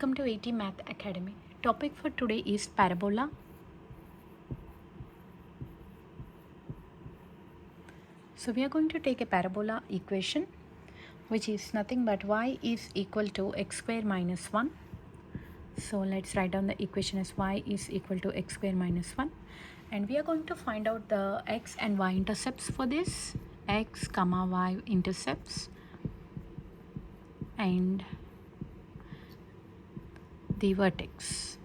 Welcome to AT Math Academy. Topic for today is parabola. So we are going to take a parabola equation which is nothing but y is equal to x square minus 1. So let's write down the equation as y is equal to x square minus 1, and we are going to find out the x and y intercepts for this, x comma y intercepts, and the vertex.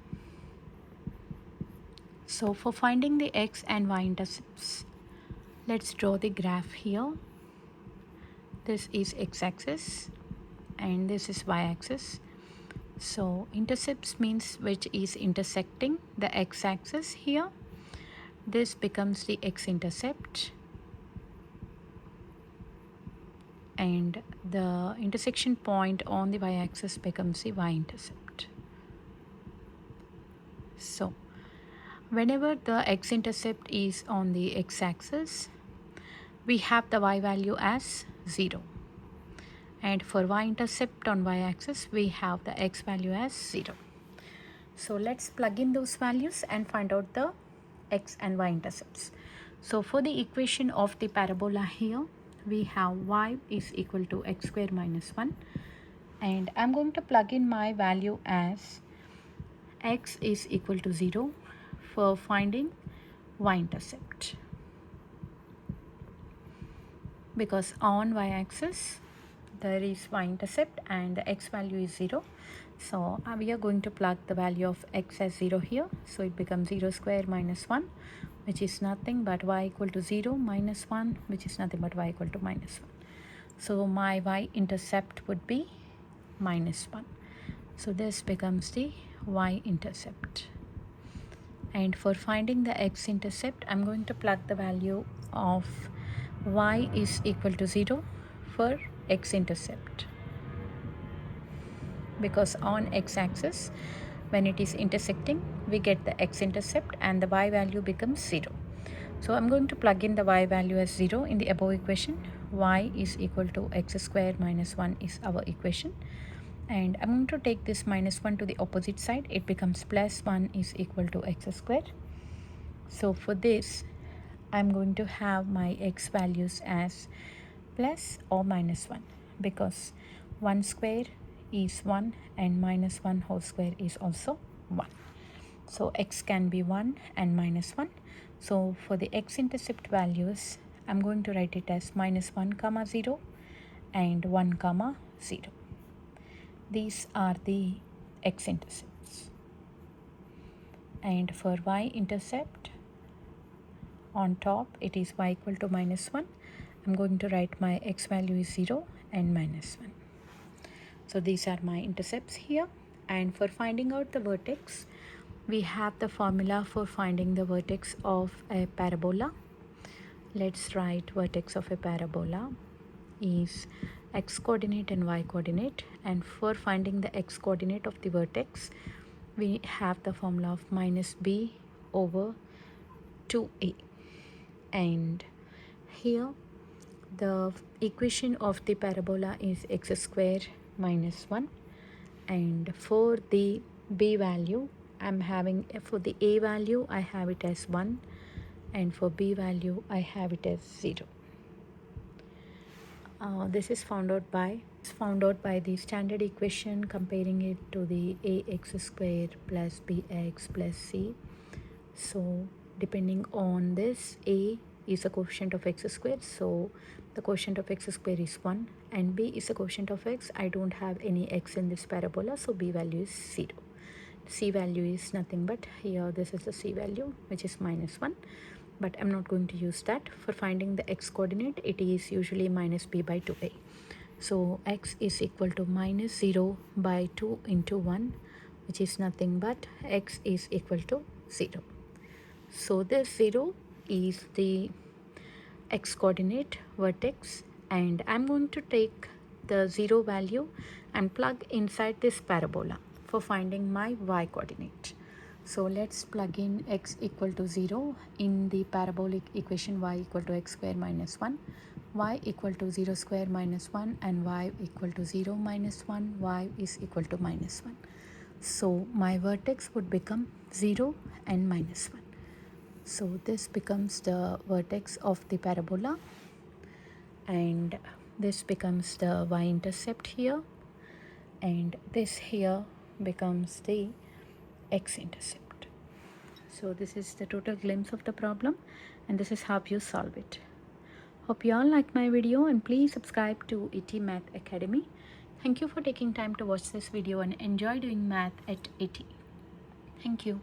So for finding the x and y intercepts, let's draw the graph here. This is x-axis and this is y-axis. So intercepts means which is intersecting the x-axis here. This becomes the x-intercept, and the intersection point on the y-axis becomes the y-intercept. So whenever the x-intercept is on the x-axis, we have the y value as 0, and for y-intercept on y-axis we have the x value as 0. So let's plug in those values and find out the x and y intercepts. So for the equation of the parabola here, we have y is equal to x square minus 1, and I'm going to plug in my value as x is equal to 0 for finding y-intercept, because on y-axis there is y-intercept and the x value is 0. So we are going to plug the value of x as 0 here. So it becomes 0 square minus 1, which is nothing but y equal to 0, minus 1, which is nothing but y equal to minus 1. So my y-intercept would be minus 1. So this becomes the y-intercept. And for finding the x-intercept, I'm going to plug the value of y is equal to 0 for x-intercept, because on x-axis when it is intersecting we get the x-intercept and the y value becomes 0. So I'm going to plug in the y value as 0 in the above equation. Y is equal to x square minus 1 is our equation, and I'm going to take this minus 1 to the opposite side. It becomes plus 1 is equal to x square. So for this I'm going to have my x values as plus or minus 1, because 1 square is 1 and minus 1 whole square is also 1. So x can be 1 and minus 1. So for the x-intercept values, I'm going to write it as minus 1 comma 0 and 1 comma 0. These are the x-intercepts. And for y-intercept, on top it is y equal to minus 1. I'm going to write my x value is 0 and minus 1. So these are my intercepts here. And for finding out the vertex, we have the formula for finding the vertex of a parabola. Let's write vertex of a parabola is x coordinate and y coordinate, and for finding the x coordinate of the vertex we have the formula of minus b over 2a. And here the equation of the parabola is x square minus 1, and for the b value I'm having, for the a value I have it as 1, and for b value I have it as 0. This is found out by the standard equation comparing it to the ax square plus bx plus c. So depending on this, a is a coefficient of x square, so the quotient of x square is 1, and b is a quotient of x. I don't have any x in this parabola, so b value is 0. C value is nothing but here, this is the c value which is minus 1, but I'm not going to use that. For finding the x coordinate, it is usually minus b by 2a. So x is equal to minus 0 by 2 into 1, which is nothing but x is equal to 0. So this 0 is the x coordinate vertex, and I'm going to take the 0 value and plug inside this parabola for finding my y coordinate. So let's plug in x equal to 0 in the parabolic equation y equal to x square minus 1, y equal to 0 square minus 1, and y equal to 0 minus 1, y is equal to minus 1. So my vertex would become 0 and minus 1. So this becomes the vertex of the parabola, and this becomes the y-intercept here, and this here becomes the x-intercept. So this is the total glimpse of the problem, and this is how you solve it. Hope you all like my video, and please subscribe to ET Math Academy. Thank you for taking time to watch this video and enjoy doing math at ET. Thank you.